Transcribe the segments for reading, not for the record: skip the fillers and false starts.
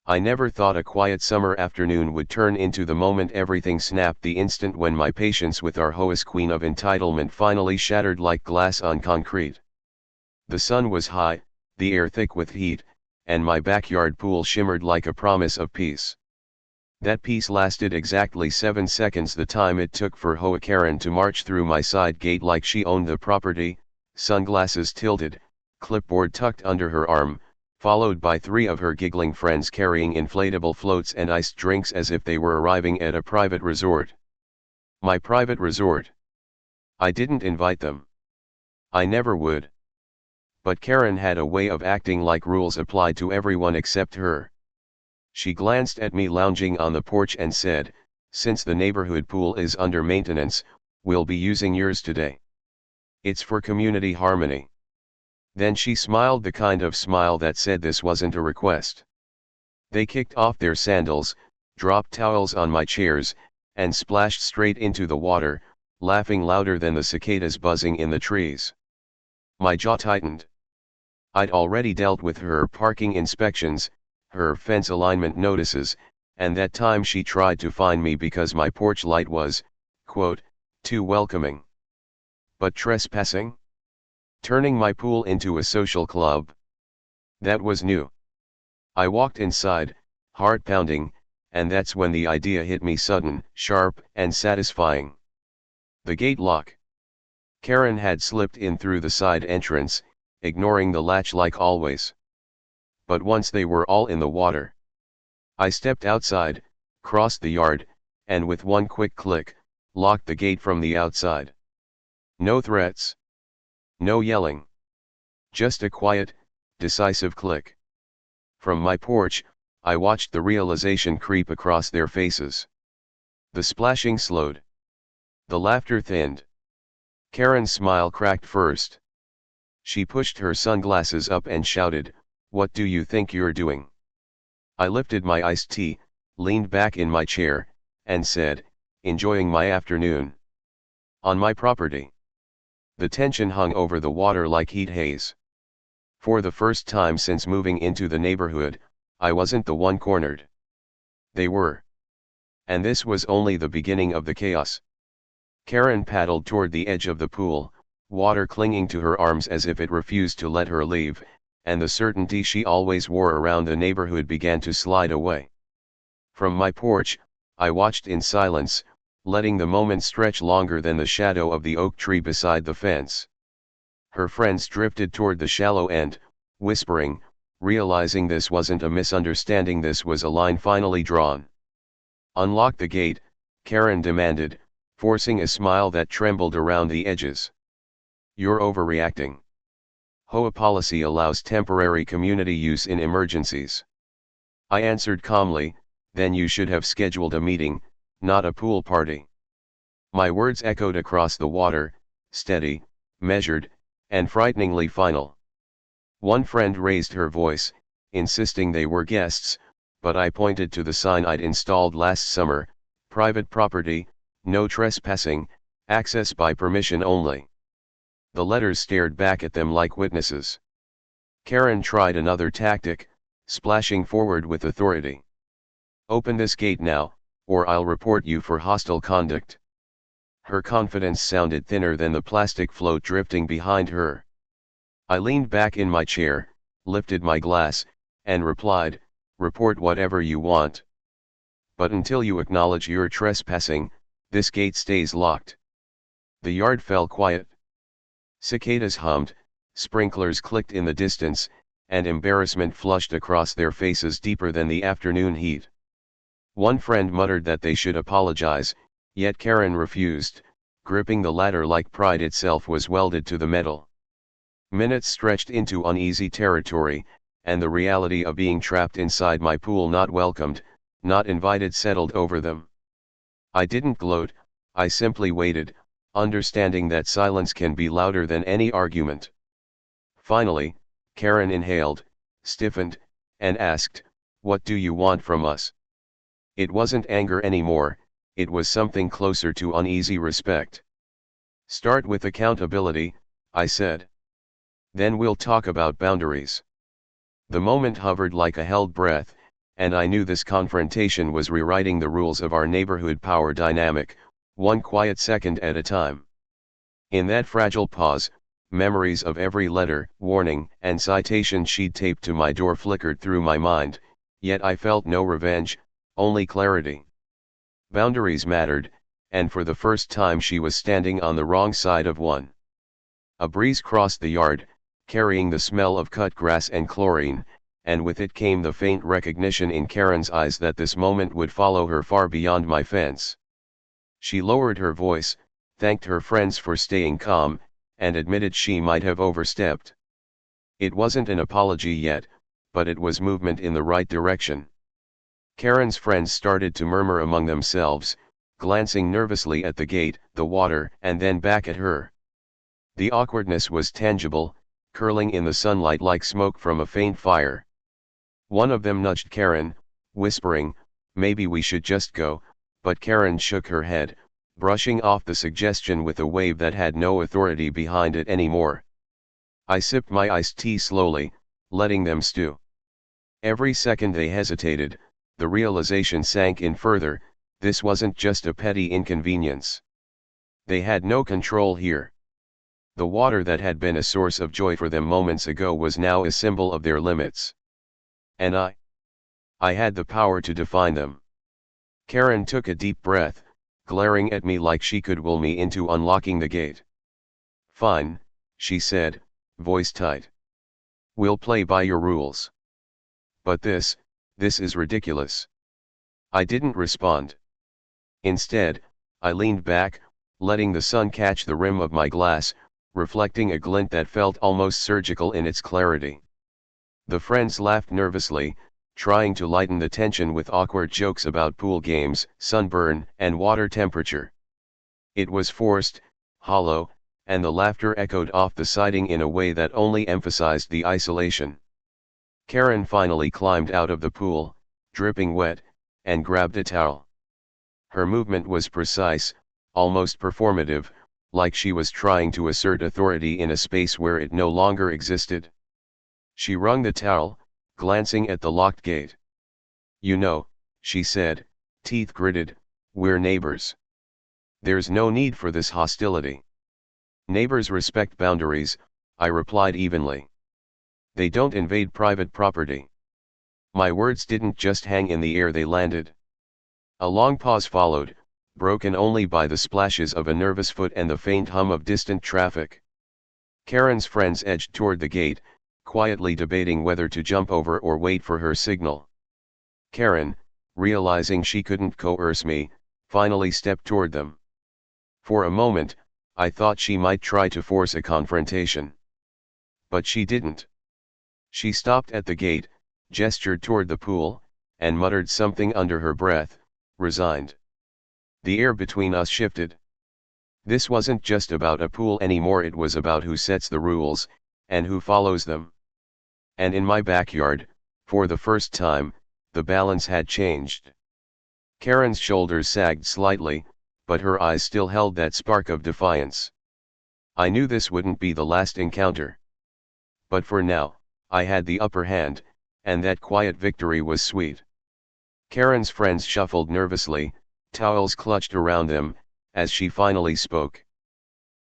I never thought a quiet summer afternoon would turn into the moment everything snapped, the instant when my patience with our HOA's queen of entitlement finally shattered like glass on concrete. The sun was high, the air thick with heat, and my backyard pool shimmered like a promise of peace. That peace lasted exactly 7 seconds, the time it took for HOA Karen to march through my side gate like she owned the property, sunglasses tilted, clipboard tucked under her arm, followed by 3 of her giggling friends carrying inflatable floats and iced drinks as if they were arriving at a private resort. My private resort. I didn't invite them. I never would. But Karen had a way of acting like rules applied to everyone except her. She glanced at me lounging on the porch and said, "Since the neighborhood pool is under maintenance, we'll be using yours today. It's for community harmony." Then she smiled, the kind of smile that said this wasn't a request. They kicked off their sandals, dropped towels on my chairs, and splashed straight into the water, laughing louder than the cicadas buzzing in the trees. My jaw tightened. I'd already dealt with her parking inspections, her fence alignment notices, and that time she tried to fine me because my porch light was, quote, too welcoming. But trespassing? Turning my pool into a social club? That was new. I walked inside, heart pounding, and that's when the idea hit me, sudden, sharp, and satisfying. The gate lock. Karen had slipped in through the side entrance, ignoring the latch like always. But once they were all in the water, I stepped outside, crossed the yard, and with one quick click, locked the gate from the outside. No threats. No yelling. Just a quiet, decisive click. From my porch, I watched the realization creep across their faces. The splashing slowed. The laughter thinned. Karen's smile cracked first. She pushed her sunglasses up and shouted, "What do you think you're doing?" I lifted my iced tea, leaned back in my chair, and said, "Enjoying my afternoon. On my property." The tension hung over the water like heat haze. For the first time since moving into the neighborhood, I wasn't the one cornered. They were. And this was only the beginning of the chaos. Karen paddled toward the edge of the pool, water clinging to her arms as if it refused to let her leave, and the certainty she always wore around the neighborhood began to slide away. From my porch, I watched in silence, letting the moment stretch longer than the shadow of the oak tree beside the fence. Her friends drifted toward the shallow end, whispering, realizing this wasn't a misunderstanding, this was a line finally drawn. "Unlock the gate," Karen demanded, forcing a smile that trembled around the edges. "You're overreacting. HOA policy allows temporary community use in emergencies." I answered calmly, "Then you should have scheduled a meeting, not a pool party." My words echoed across the water, steady, measured, and frighteningly final. One friend raised her voice, insisting they were guests, but I pointed to the sign I'd installed last summer, "Private property, no trespassing, access by permission only." The letters stared back at them like witnesses. Karen tried another tactic, splashing forward with authority. "Open this gate now, or I'll report you for hostile conduct." Her confidence sounded thinner than the plastic float drifting behind her. I leaned back in my chair, lifted my glass, and replied, "Report whatever you want. But until you acknowledge you're trespassing, this gate stays locked." The yard fell quiet. Cicadas hummed, sprinklers clicked in the distance, and embarrassment flushed across their faces deeper than the afternoon heat. One friend muttered that they should apologize, yet Karen refused, gripping the ladder like pride itself was welded to the metal. Minutes stretched into uneasy territory, and the reality of being trapped inside my pool, not welcomed, not invited, settled over them. I didn't gloat, I simply waited, understanding that silence can be louder than any argument. Finally, Karen inhaled, stiffened, and asked, "What do you want from us?" It wasn't anger anymore, it was something closer to uneasy respect. "Start with accountability," I said. "Then we'll talk about boundaries." The moment hovered like a held breath, and I knew this confrontation was rewriting the rules of our neighborhood power dynamic, one quiet second at a time. In that fragile pause, memories of every letter, warning, and citation she'd taped to my door flickered through my mind, yet I felt no revenge, only clarity. Boundaries mattered, and for the first time she was standing on the wrong side of one. A breeze crossed the yard, carrying the smell of cut grass and chlorine, and with it came the faint recognition in Karen's eyes that this moment would follow her far beyond my fence. She lowered her voice, thanked her friends for staying calm, and admitted she might have overstepped. It wasn't an apology yet, but it was movement in the right direction. Karen's friends started to murmur among themselves, glancing nervously at the gate, the water, and then back at her. The awkwardness was tangible, curling in the sunlight like smoke from a faint fire. One of them nudged Karen, whispering, "Maybe we should just go," but Karen shook her head, brushing off the suggestion with a wave that had no authority behind it anymore. I sipped my iced tea slowly, letting them stew. Every second they hesitated, the realization sank in further, this wasn't just a petty inconvenience. They had no control here. The water that had been a source of joy for them moments ago was now a symbol of their limits. And I had the power to define them. Karen took a deep breath, glaring at me like she could will me into unlocking the gate. "Fine," she said, voice tight. "We'll play by your rules. But this is ridiculous." I didn't respond. Instead, I leaned back, letting the sun catch the rim of my glass, reflecting a glint that felt almost surgical in its clarity. The friends laughed nervously, trying to lighten the tension with awkward jokes about pool games, sunburn, and water temperature. It was forced, hollow, and the laughter echoed off the siding in a way that only emphasized the isolation. Karen finally climbed out of the pool, dripping wet, and grabbed a towel. Her movement was precise, almost performative, like she was trying to assert authority in a space where it no longer existed. She wrung the towel, glancing at the locked gate. "You know," she said, teeth gritted, "we're neighbors. There's no need for this hostility." "Neighbors respect boundaries," I replied evenly. "They don't invade private property." My words didn't just hang in the air, they landed. A long pause followed, broken only by the splashes of a nervous foot and the faint hum of distant traffic. Karen's friends edged toward the gate, quietly debating whether to jump over or wait for her signal. Karen, realizing she couldn't coerce me, finally stepped toward them. For a moment, I thought she might try to force a confrontation. But she didn't. She stopped at the gate, gestured toward the pool, and muttered something under her breath, resigned. The air between us shifted. This wasn't just about a pool anymore, it was about who sets the rules, and who follows them. And in my backyard, for the first time, the balance had changed. Karen's shoulders sagged slightly, but her eyes still held that spark of defiance. I knew this wouldn't be the last encounter. But for now, I had the upper hand, and that quiet victory was sweet. Karen's friends shuffled nervously, towels clutched around them, as she finally spoke.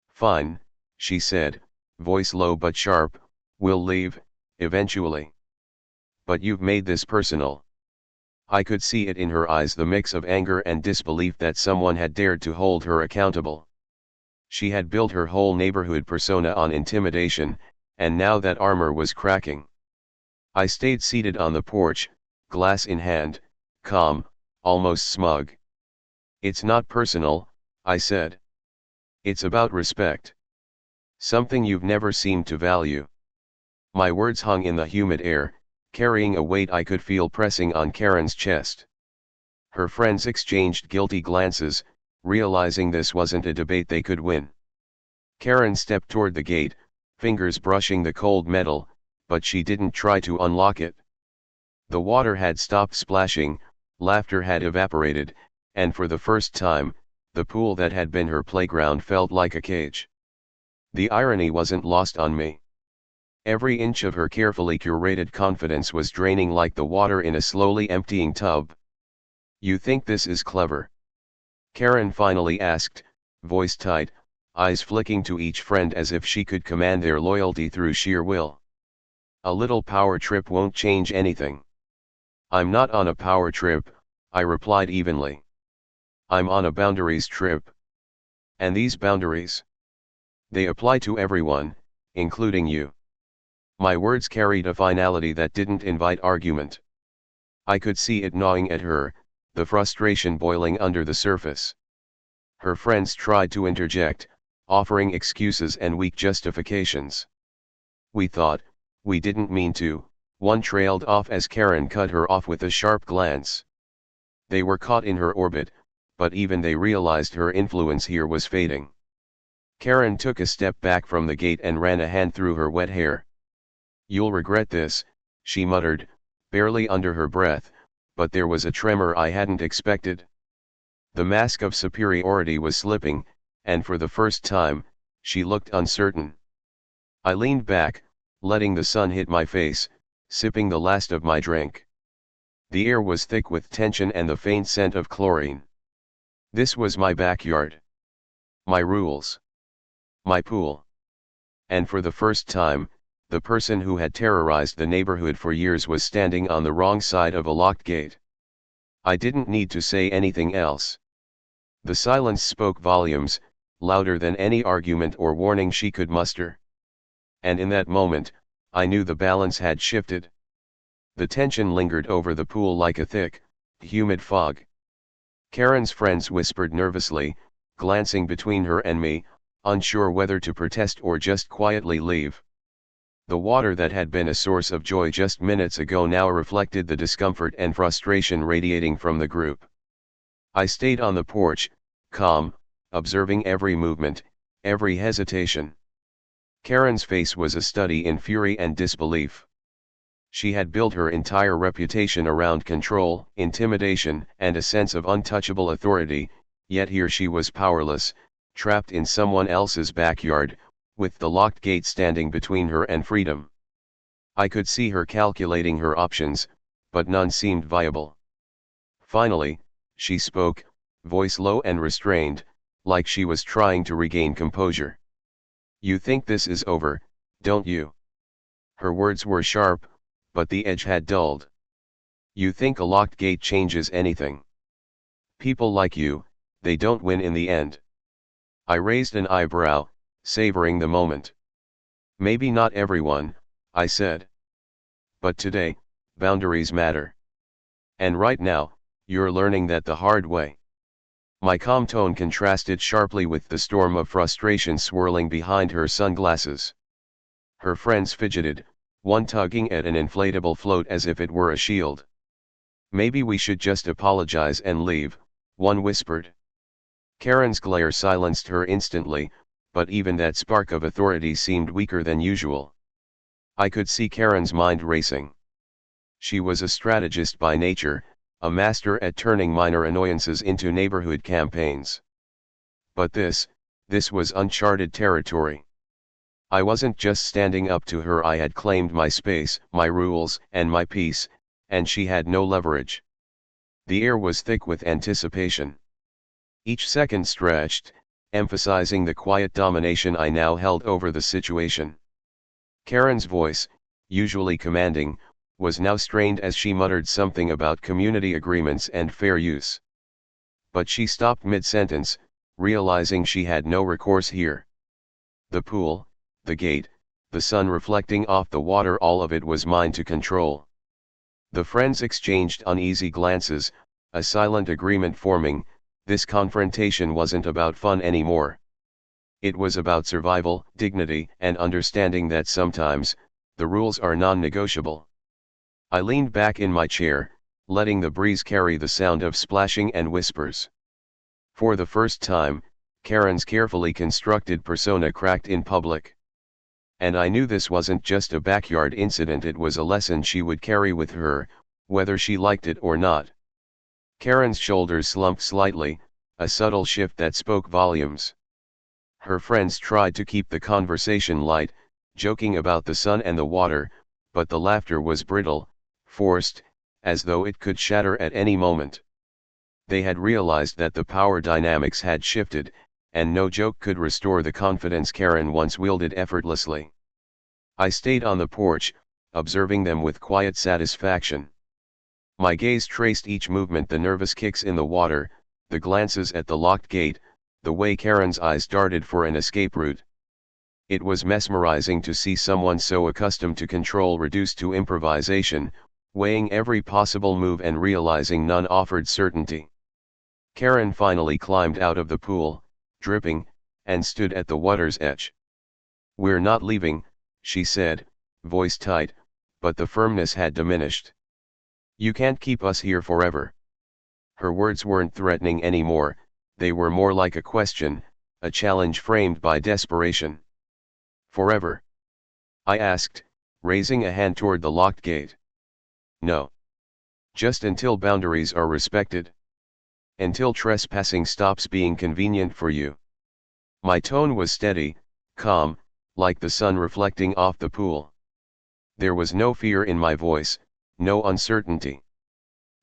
"Fine," she said, voice low but sharp, "we'll leave, eventually. But you've made this personal." I could see it in her eyes, the mix of anger and disbelief that someone had dared to hold her accountable. She had built her whole neighborhood persona on intimidation, and now that armor was cracking. I stayed seated on the porch, glass in hand, calm, almost smug. "It's not personal," I said. "It's about respect. Something you've never seemed to value." My words hung in the humid air, carrying a weight I could feel pressing on Karen's chest. Her friends exchanged guilty glances, realizing this wasn't a debate they could win. Karen stepped toward the gate, fingers brushing the cold metal, but she didn't try to unlock it. The water had stopped splashing, laughter had evaporated, and for the first time, the pool that had been her playground felt like a cage. The irony wasn't lost on me. Every inch of her carefully curated confidence was draining like the water in a slowly emptying tub. "You think this is clever?" Karen finally asked, voice tight, eyes flicking to each friend as if she could command their loyalty through sheer will. "A little power trip won't change anything." "I'm not on a power trip," I replied evenly. "I'm on a boundaries trip. And these boundaries, they apply to everyone, including you." My words carried a finality that didn't invite argument. I could see it gnawing at her, the frustration boiling under the surface. Her friends tried to interject, offering excuses and weak justifications. "We thought, we didn't mean to," one trailed off as Karen cut her off with a sharp glance. They were caught in her orbit, but even they realized her influence here was fading. Karen took a step back from the gate and ran a hand through her wet hair. "You'll regret this," she muttered, barely under her breath, but there was a tremor I hadn't expected. The mask of superiority was slipping, and for the first time, she looked uncertain. I leaned back, letting the sun hit my face, sipping the last of my drink. The air was thick with tension and the faint scent of chlorine. This was my backyard. My rules. My pool. And for the first time, the person who had terrorized the neighborhood for years was standing on the wrong side of a locked gate. I didn't need to say anything else. The silence spoke volumes, louder than any argument or warning she could muster. And in that moment, I knew the balance had shifted. The tension lingered over the pool like a thick, humid fog. Karen's friends whispered nervously, glancing between her and me, unsure whether to protest or just quietly leave. The water that had been a source of joy just minutes ago now reflected the discomfort and frustration radiating from the group. I stayed on the porch, calm, observing every movement, every hesitation. Karen's face was a study in fury and disbelief. She had built her entire reputation around control, intimidation, and a sense of untouchable authority, yet here she was powerless, trapped in someone else's backyard, with the locked gate standing between her and freedom. I could see her calculating her options, but none seemed viable. Finally, she spoke, voice low and restrained, like she was trying to regain composure. "You think this is over, don't you?" Her words were sharp, but the edge had dulled. "You think a locked gate changes anything? People like you, they don't win in the end." I raised an eyebrow, savoring the moment. "Maybe not everyone," I said. "But today, boundaries matter. And right now, you're learning that the hard way." My calm tone contrasted sharply with the storm of frustration swirling behind her sunglasses. Her friends fidgeted, one tugging at an inflatable float as if it were a shield. "Maybe we should just apologize and leave," one whispered. Karen's glare silenced her instantly, but even that spark of authority seemed weaker than usual. I could see Karen's mind racing. She was a strategist by nature, a master at turning minor annoyances into neighborhood campaigns. But this was uncharted territory. I wasn't just standing up to her, I had claimed my space, my rules, and my peace, and she had no leverage. The air was thick with anticipation. Each second stretched, emphasizing the quiet domination I now held over the situation. Karen's voice, usually commanding, was now strained as she muttered something about community agreements and fair use. But she stopped mid-sentence, realizing she had no recourse here. The pool, the gate, the sun reflecting off the water, all of it was mine to control. The friends exchanged uneasy glances, a silent agreement forming. This confrontation wasn't about fun anymore. It was about survival, dignity, and understanding that sometimes, the rules are non-negotiable. I leaned back in my chair, letting the breeze carry the sound of splashing and whispers. For the first time, Karen's carefully constructed persona cracked in public. And I knew this wasn't just a backyard incident, it was a lesson she would carry with her, whether she liked it or not. Karen's shoulders slumped slightly, a subtle shift that spoke volumes. Her friends tried to keep the conversation light, joking about the sun and the water, but the laughter was brittle, forced, as though it could shatter at any moment. They had realized that the power dynamics had shifted, and no joke could restore the confidence Karen once wielded effortlessly. I stayed on the porch, observing them with quiet satisfaction. My gaze traced each movement: the nervous kicks in the water, the glances at the locked gate, the way Karen's eyes darted for an escape route. It was mesmerizing to see someone so accustomed to control reduced to improvisation, weighing every possible move and realizing none offered certainty. Karen finally climbed out of the pool, dripping, and stood at the water's edge. "We're not leaving," she said, voice tight, but the firmness had diminished. "You can't keep us here forever." Her words weren't threatening anymore, they were more like a question, a challenge framed by desperation. "Forever?" I asked, raising a hand toward the locked gate. "No. Just until boundaries are respected. Until trespassing stops being convenient for you." My tone was steady, calm, like the sun reflecting off the pool. There was no fear in my voice, no uncertainty.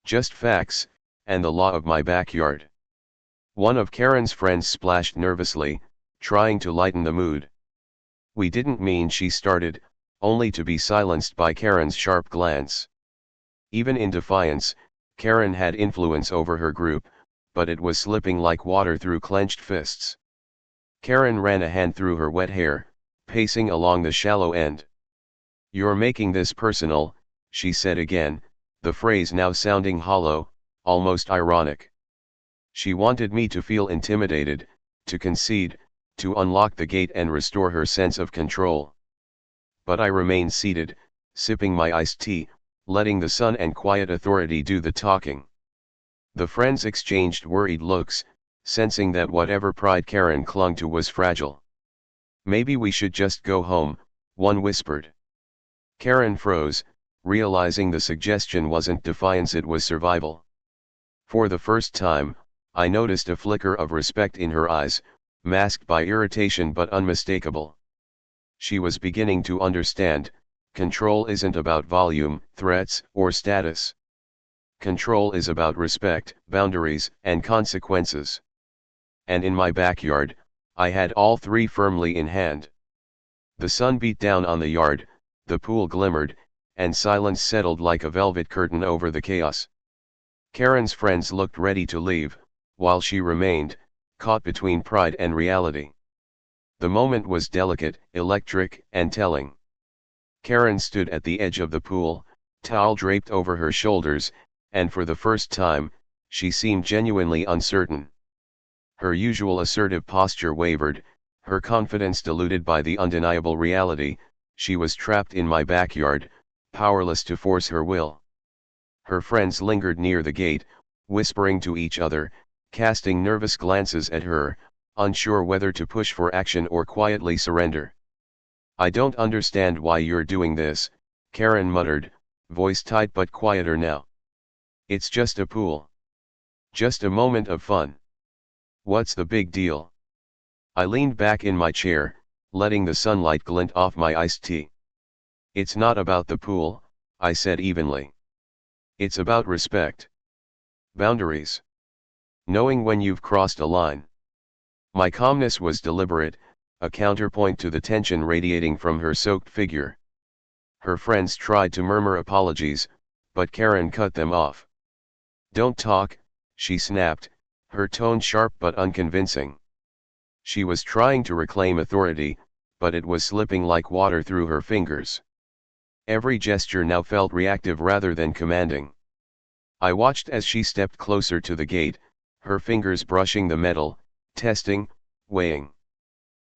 Just facts, and the law of my backyard. One of Karen's friends splashed nervously, trying to lighten the mood. "We didn't mean," she started, only to be silenced by Karen's sharp glance. Even in defiance, Karen had influence over her group, but it was slipping like water through clenched fists. Karen ran a hand through her wet hair, pacing along the shallow end. "You're making this personal," she said again, the phrase now sounding hollow, almost ironic. She wanted me to feel intimidated, to concede, to unlock the gate and restore her sense of control. But I remained seated, sipping my iced tea, letting the sun and quiet authority do the talking. The friends exchanged worried looks, sensing that whatever pride Karen clung to was fragile. "Maybe we should just go home," one whispered. Karen froze, realizing the suggestion wasn't defiance, it was survival. For the first time, I noticed a flicker of respect in her eyes, masked by irritation but unmistakable. She was beginning to understand. Control isn't about volume, threats, or status. Control is about respect, boundaries, and consequences. And in my backyard, I had all three firmly in hand. The sun beat down on the yard, the pool glimmered, and silence settled like a velvet curtain over the chaos. Karen's friends looked ready to leave, while she remained, caught between pride and reality. The moment was delicate, electric, and telling. Karen stood at the edge of the pool, towel draped over her shoulders, and for the first time, she seemed genuinely uncertain. Her usual assertive posture wavered, her confidence diluted by the undeniable reality: she was trapped in my backyard, powerless to force her will. Her friends lingered near the gate, whispering to each other, casting nervous glances at her, unsure whether to push for action or quietly surrender. "I don't understand why you're doing this," Karen muttered, voice tight but quieter now. "It's just a pool. Just a moment of fun. What's the big deal?" I leaned back in my chair, letting the sunlight glint off my iced tea. "It's not about the pool," I said evenly. "It's about respect. Boundaries. Knowing when you've crossed a line." My calmness was deliberate, a counterpoint to the tension radiating from her soaked figure. Her friends tried to murmur apologies, but Karen cut them off. "Don't talk," she snapped, her tone sharp but unconvincing. She was trying to reclaim authority, but it was slipping like water through her fingers. Every gesture now felt reactive rather than commanding. I watched as she stepped closer to the gate, her fingers brushing the metal, testing, weighing.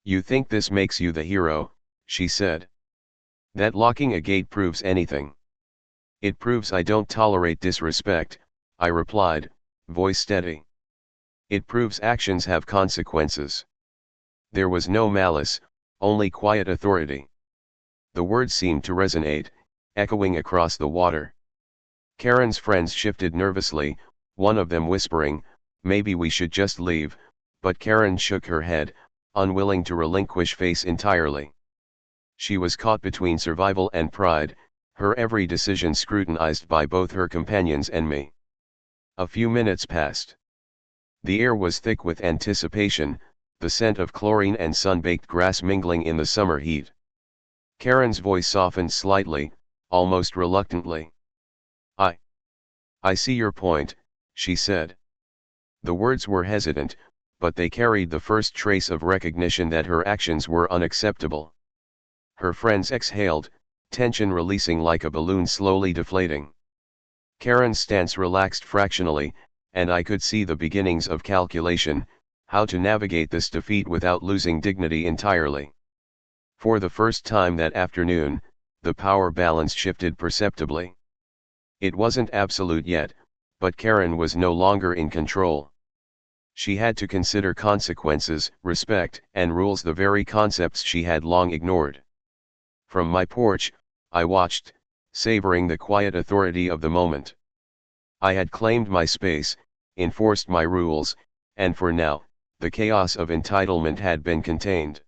"You think this makes you the hero," she said. "That locking a gate proves anything?" "It proves I don't tolerate disrespect," I replied, voice steady. "It proves actions have consequences." There was no malice, only quiet authority. The words seemed to resonate, echoing across the water. Karen's friends shifted nervously, one of them whispering, "Maybe we should just leave," but Karen shook her head, unwilling to relinquish face entirely. She was caught between survival and pride, her every decision scrutinized by both her companions and me. A few minutes passed. The air was thick with anticipation, the scent of chlorine and sun-baked grass mingling in the summer heat. Karen's voice softened slightly, almost reluctantly. I see your point, she said. The words were hesitant, but they carried the first trace of recognition that her actions were unacceptable. Her friends exhaled, tension releasing like a balloon slowly deflating. Karen's stance relaxed fractionally, and I could see the beginnings of calculation, how to navigate this defeat without losing dignity entirely. For the first time that afternoon, the power balance shifted perceptibly. It wasn't absolute yet, but Karen was no longer in control. She had to consider consequences, respect, and rules, the very concepts she had long ignored. From my porch, I watched, savoring the quiet authority of the moment. I had claimed my space, enforced my rules, and for now, the chaos of entitlement had been contained.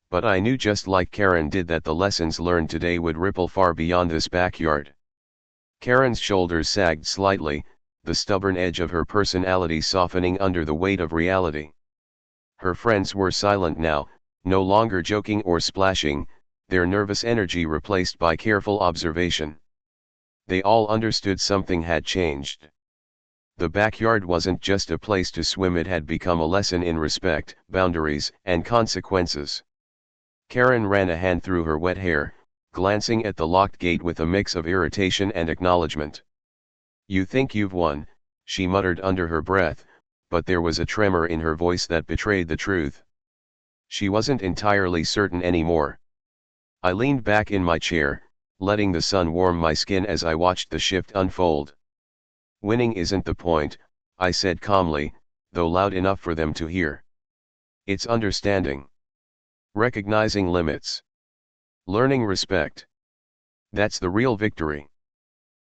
But I knew, just like Karen did, that the lessons learned today would ripple far beyond this backyard. Karen's shoulders sagged slightly, the stubborn edge of her personality softening under the weight of reality. Her friends were silent now, no longer joking or splashing, their nervous energy replaced by careful observation. They all understood something had changed. The backyard wasn't just a place to swim, it had become a lesson in respect, boundaries, and consequences. Karen ran a hand through her wet hair, glancing at the locked gate with a mix of irritation and acknowledgement. "You think you've won," she muttered under her breath, but there was a tremor in her voice that betrayed the truth. She wasn't entirely certain anymore. I leaned back in my chair, letting the sun warm my skin as I watched the shift unfold. "Winning isn't the point," I said calmly, though loud enough for them to hear. "It's understanding. Recognizing limits. Learning respect. That's the real victory."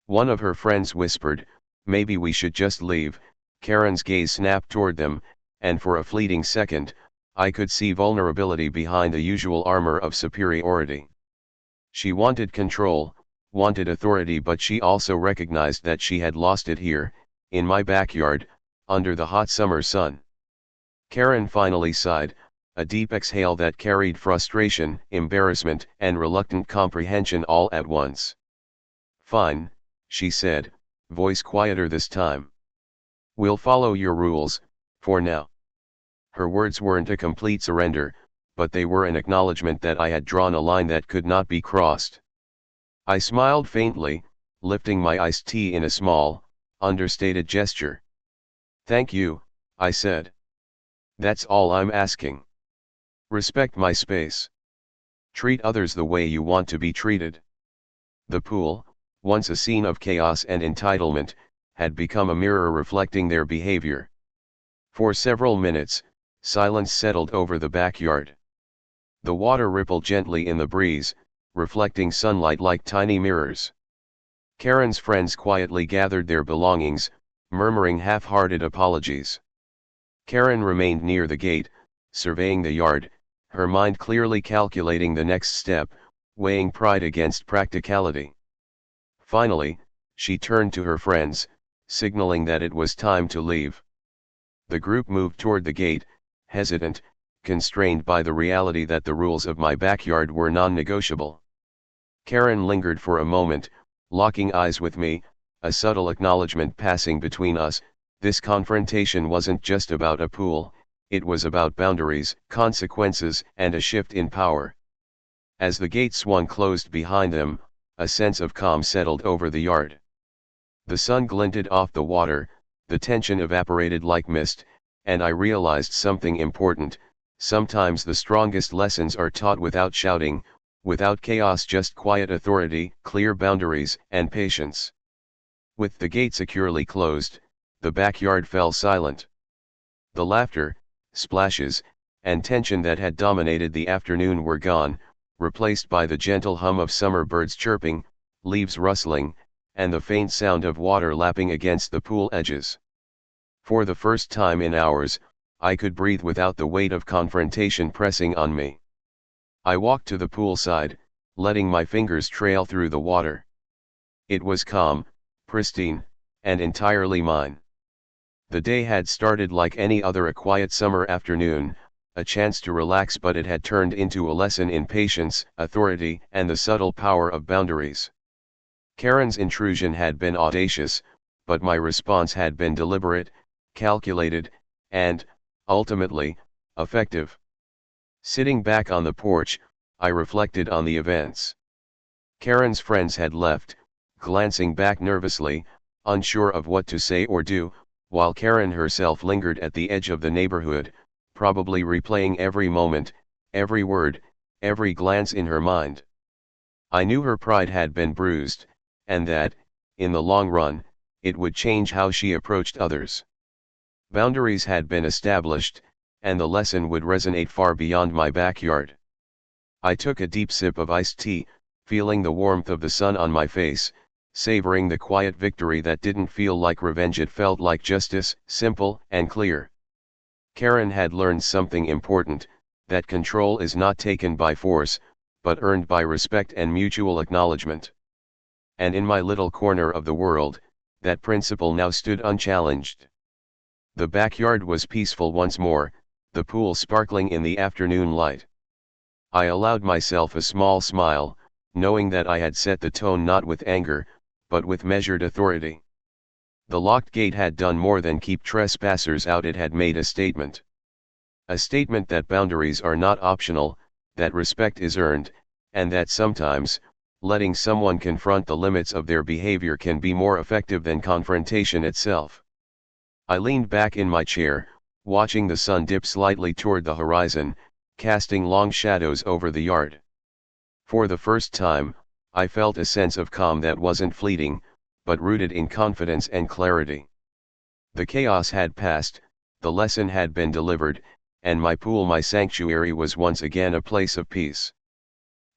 One of her friends whispered, "Maybe we should just leave." Karen's gaze snapped toward them, and for a fleeting second, I could see vulnerability behind the usual armor of superiority. She wanted control, wanted authority, but she also recognized that she had lost it here, in my backyard, under the hot summer sun. Karen finally sighed, a deep exhale that carried frustration, embarrassment, and reluctant comprehension all at once. "Fine," she said, voice quieter this time. "We'll follow your rules, for now." Her words weren't a complete surrender, but they were an acknowledgement that I had drawn a line that could not be crossed. I smiled faintly, lifting my iced tea in a small, understated gesture. "Thank you," I said. "That's all I'm asking. Respect my space. Treat others the way you want to be treated." The pool, once a scene of chaos and entitlement, had become a mirror reflecting their behavior. For several minutes, silence settled over the backyard. The water rippled gently in the breeze, reflecting sunlight like tiny mirrors. Karen's friends quietly gathered their belongings, murmuring half-hearted apologies. Karen remained near the gate, surveying the yard, her mind clearly calculating the next step, weighing pride against practicality. Finally, she turned to her friends, signaling that it was time to leave. The group moved toward the gate, hesitant, constrained by the reality that the rules of my backyard were non-negotiable. Karen lingered for a moment, locking eyes with me, a subtle acknowledgement passing between us. This confrontation wasn't just about a pool, it was about boundaries, consequences, and a shift in power. As the gate swung closed behind them, a sense of calm settled over the yard. The sun glinted off the water, the tension evaporated like mist, and I realized something important. Sometimes the strongest lessons are taught without shouting, without chaos, just quiet authority, clear boundaries, and patience. With the gate securely closed, the backyard fell silent. The laughter, splashes, and tension that had dominated the afternoon were gone, replaced by the gentle hum of summer birds chirping, leaves rustling, and the faint sound of water lapping against the pool edges. For the first time in hours, I could breathe without the weight of confrontation pressing on me. I walked to the poolside, letting my fingers trail through the water. It was calm, pristine, and entirely mine. The day had started like any other, a quiet summer afternoon, a chance to relax, but it had turned into a lesson in patience, authority, and the subtle power of boundaries. Karen's intrusion had been audacious, but my response had been deliberate, calculated, and, ultimately, effective. Sitting back on the porch, I reflected on the events. Karen's friends had left, glancing back nervously, unsure of what to say or do, while Karen herself lingered at the edge of the neighborhood, probably replaying every moment, every word, every glance in her mind. I knew her pride had been bruised, and that, in the long run, it would change how she approached others. Boundaries had been established, and the lesson would resonate far beyond my backyard. I took a deep sip of iced tea, feeling the warmth of the sun on my face, savoring the quiet victory that didn't feel like revenge, it felt like justice, simple and clear. Karen had learned something important, that control is not taken by force, but earned by respect and mutual acknowledgement. And in my little corner of the world, that principle now stood unchallenged. The backyard was peaceful once more, the pool sparkling in the afternoon light. I allowed myself a small smile, knowing that I had set the tone not with anger, but with measured authority. The locked gate had done more than keep trespassers out, it had made a statement. A statement that boundaries are not optional, that respect is earned, and that sometimes, letting someone confront the limits of their behavior can be more effective than confrontation itself. I leaned back in my chair, watching the sun dip slightly toward the horizon, casting long shadows over the yard. For the first time, I felt a sense of calm that wasn't fleeting, but rooted in confidence and clarity. The chaos had passed, the lesson had been delivered, and my pool, my sanctuary, was once again a place of peace.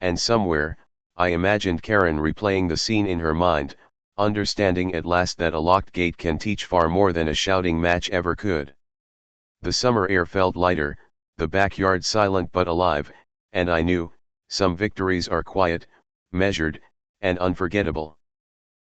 And somewhere, I imagined Karen replaying the scene in her mind, understanding at last that a locked gate can teach far more than a shouting match ever could. The summer air felt lighter, the backyard silent but alive, and I knew, some victories are quiet, measured, and unforgettable.